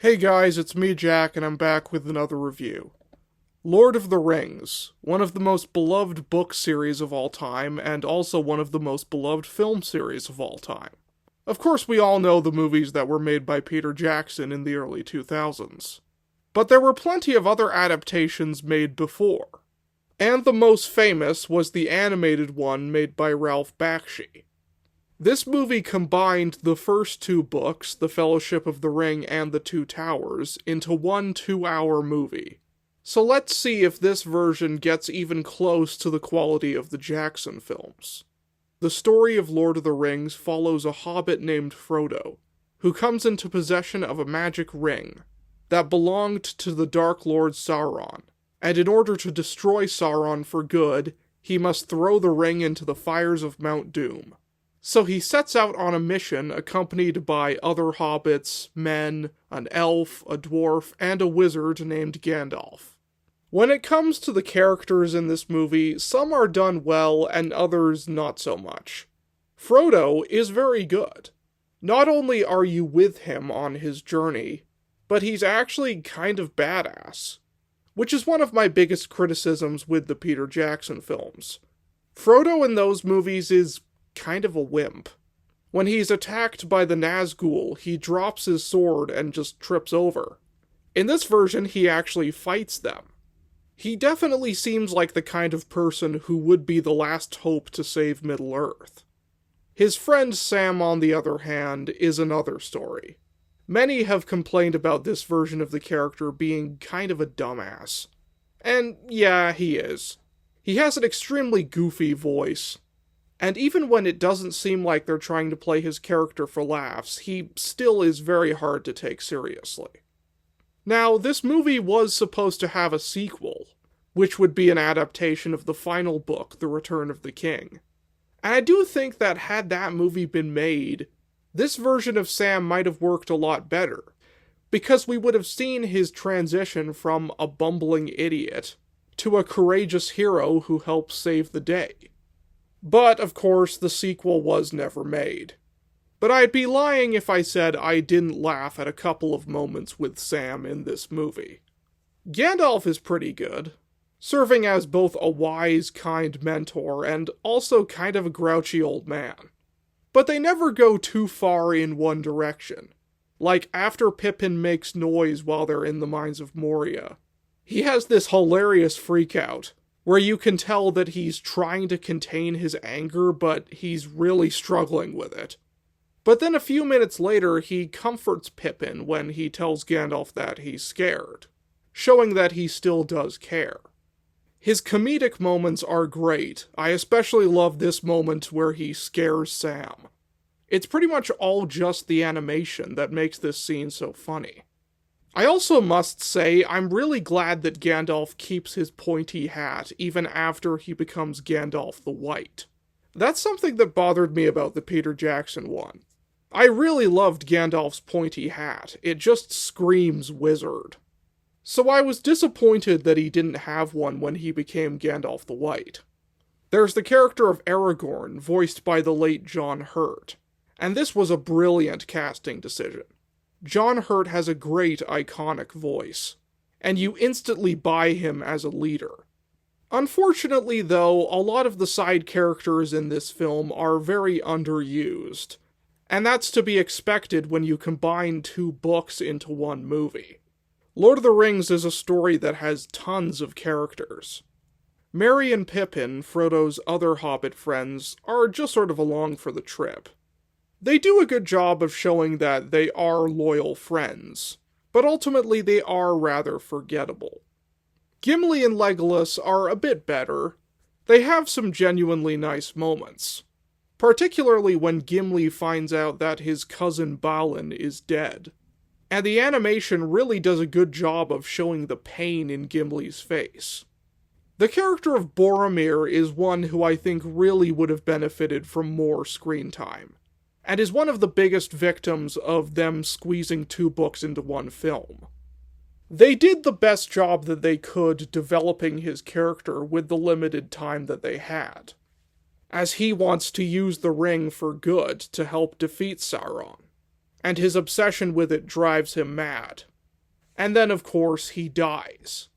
Hey guys, it's me Jack and I'm back with another review. Lord of the Rings, one of the most beloved book series of all time and also one of the most beloved film series of all time. Of course we all know the movies that were made by Peter Jackson in the early 2000s. But there were plenty of other adaptations made before. And the most famous was the animated one made by Ralph Bakshi. This movie combined the first two books, The Fellowship of the Ring and The Two Towers, into one 2-hour movie. So let's see if this version gets even close to the quality of the Jackson films. The story of Lord of the Rings follows a hobbit named Frodo, who comes into possession of a magic ring that belonged to the Dark Lord Sauron, and in order to destroy Sauron for good, he must throw the ring into the fires of Mount Doom. So he sets out on a mission accompanied by other hobbits, men, an elf, a dwarf, and a wizard named Gandalf. When it comes to the characters in this movie, some are done well and others not so much. Frodo is very good. Not only are you with him on his journey, but he's actually kind of badass. Which is one of my biggest criticisms with the Peter Jackson films. Frodo in those movies is kind of a wimp. When he's attacked by the Nazgul, he drops his sword and just trips over. In this version, he actually fights them. He definitely seems like the kind of person who would be the last hope to save Middle-earth. His friend Sam, on the other hand, is another story. Many have complained about this version of the character being kind of a dumbass. And yeah, he is. He has an extremely goofy voice. And even when it doesn't seem like they're trying to play his character for laughs, he still is very hard to take seriously. Now, this movie was supposed to have a sequel, which would be an adaptation of the final book, The Return of the King. And I do think that had that movie been made, this version of Sam might have worked a lot better, because we would have seen his transition from a bumbling idiot to a courageous hero who helps save the day. But, of course, the sequel was never made. But I'd be lying if I said I didn't laugh at a couple of moments with Sam in this movie. Gandalf is pretty good, serving as both a wise, kind mentor and also kind of a grouchy old man. But they never go too far in one direction. Like after Pippin makes noise while they're in the Mines of Moria, he has this hilarious freakout, where you can tell that he's trying to contain his anger, but he's really struggling with it. But then a few minutes later, he comforts Pippin when he tells Gandalf that he's scared, showing that he still does care. His comedic moments are great. I especially love this moment where he scares Sam. It's pretty much all just the animation that makes this scene so funny. I also must say, I'm really glad that Gandalf keeps his pointy hat even after he becomes Gandalf the White. That's something that bothered me about the Peter Jackson one. I really loved Gandalf's pointy hat. It just screams wizard. So I was disappointed that he didn't have one when he became Gandalf the White. There's the character of Aragorn, voiced by the late John Hurt, and this was a brilliant casting decision. John Hurt has a great, iconic voice, and you instantly buy him as a leader. Unfortunately, though, a lot of the side characters in this film are very underused, and that's to be expected when you combine two books into one movie. Lord of the Rings is a story that has tons of characters. Merry and Pippin, Frodo's other hobbit friends, are just sort of along for the trip. They do a good job of showing that they are loyal friends, but ultimately they are rather forgettable. Gimli and Legolas are a bit better. They have some genuinely nice moments, particularly when Gimli finds out that his cousin Balin is dead. And the animation really does a good job of showing the pain in Gimli's face. The character of Boromir is one who I think really would have benefited from more screen time, and is one of the biggest victims of them squeezing two books into one film. They did the best job that they could developing his character with the limited time that they had, as he wants to use the ring for good to help defeat Sauron, and his obsession with it drives him mad. And then, of course, he dies.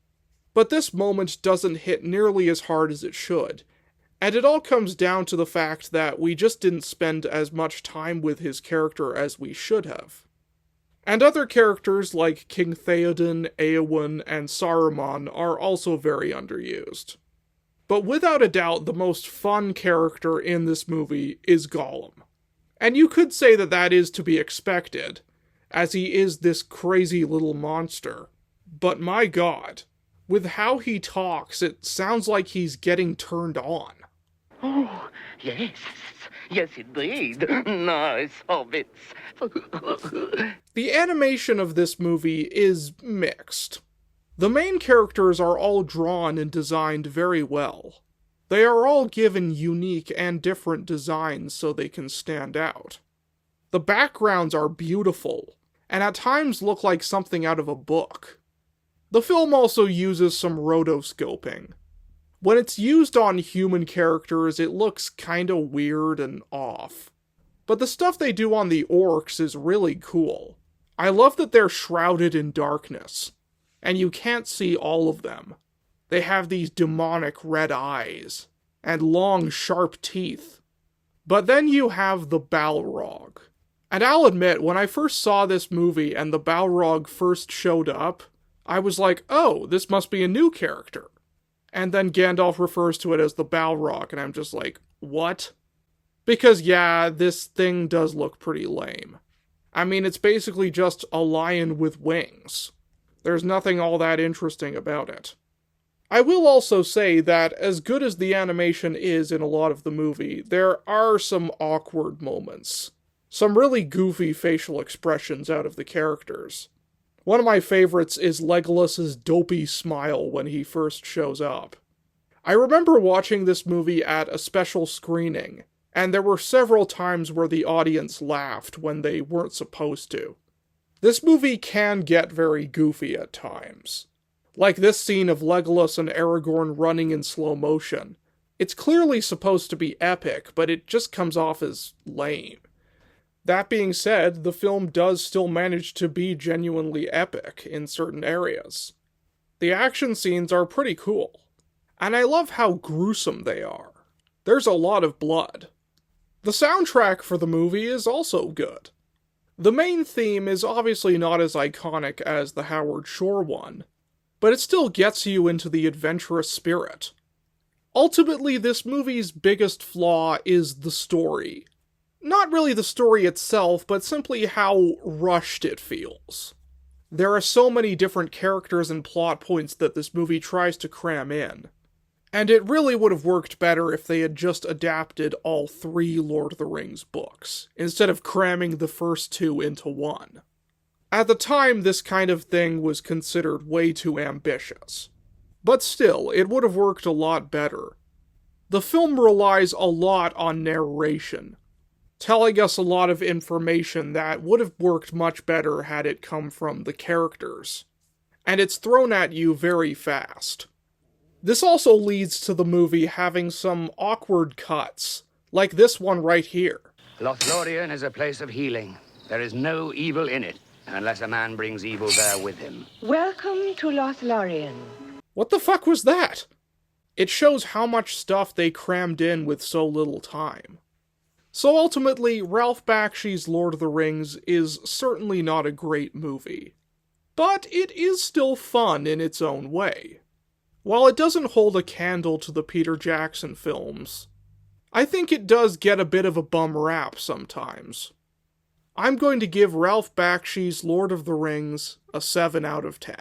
But this moment doesn't hit nearly as hard as it should, and it all comes down to the fact that we just didn't spend as much time with his character as we should have. And other characters like King Theoden, Eowyn, and Saruman are also very underused. But without a doubt, the most fun character in this movie is Gollum. And you could say that that is to be expected, as he is this crazy little monster. But my god, with how he talks, it sounds like he's getting turned on. Oh, yes. Yes, indeed. Nice hobbits. The animation of this movie is mixed. The main characters are all drawn and designed very well. They are all given unique and different designs so they can stand out. The backgrounds are beautiful, and at times look like something out of a book. The film also uses some rotoscoping. When it's used on human characters, it looks kinda weird and off. But the stuff they do on the orcs is really cool. I love that they're shrouded in darkness, and you can't see all of them. They have these demonic red eyes, and long, sharp teeth. But then you have the Balrog. And I'll admit, when I first saw this movie and the Balrog first showed up, I was like, oh, this must be a new character. And then Gandalf refers to it as the Balrog, and I'm just like, what? Because yeah, this thing does look pretty lame. I mean, it's basically just a lion with wings. There's nothing all that interesting about it. I will also say that as good as the animation is in a lot of the movie, there are some awkward moments. Some really goofy facial expressions out of the characters. One of my favorites is Legolas's dopey smile when he first shows up. I remember watching this movie at a special screening, and there were several times where the audience laughed when they weren't supposed to. This movie can get very goofy at times. Like this scene of Legolas and Aragorn running in slow motion. It's clearly supposed to be epic, but it just comes off as lame. That being said, the film does still manage to be genuinely epic in certain areas. The action scenes are pretty cool, and I love how gruesome they are. There's a lot of blood. The soundtrack for the movie is also good. The main theme is obviously not as iconic as the Howard Shore one, but it still gets you into the adventurous spirit. Ultimately, this movie's biggest flaw is the story. Not really the story itself, but simply how rushed it feels. There are so many different characters and plot points that this movie tries to cram in. And it really would have worked better if they had just adapted all 3 Lord of the Rings books, instead of cramming the first 2 into one. At the time, this kind of thing was considered way too ambitious. But still, it would have worked a lot better. The film relies a lot on narration, telling us a lot of information that would have worked much better had it come from the characters. And it's thrown at you very fast. This also leads to the movie having some awkward cuts, like this one right here. Lothlorien is a place of healing. There is no evil in it, unless a man brings evil there with him. Welcome to Lothlorien. What the fuck was that? It shows how much stuff they crammed in with so little time. So ultimately, Ralph Bakshi's Lord of the Rings is certainly not a great movie. But it is still fun in its own way. While it doesn't hold a candle to the Peter Jackson films, I think it does get a bit of a bum rap sometimes. I'm going to give Ralph Bakshi's Lord of the Rings a 7 out of 10.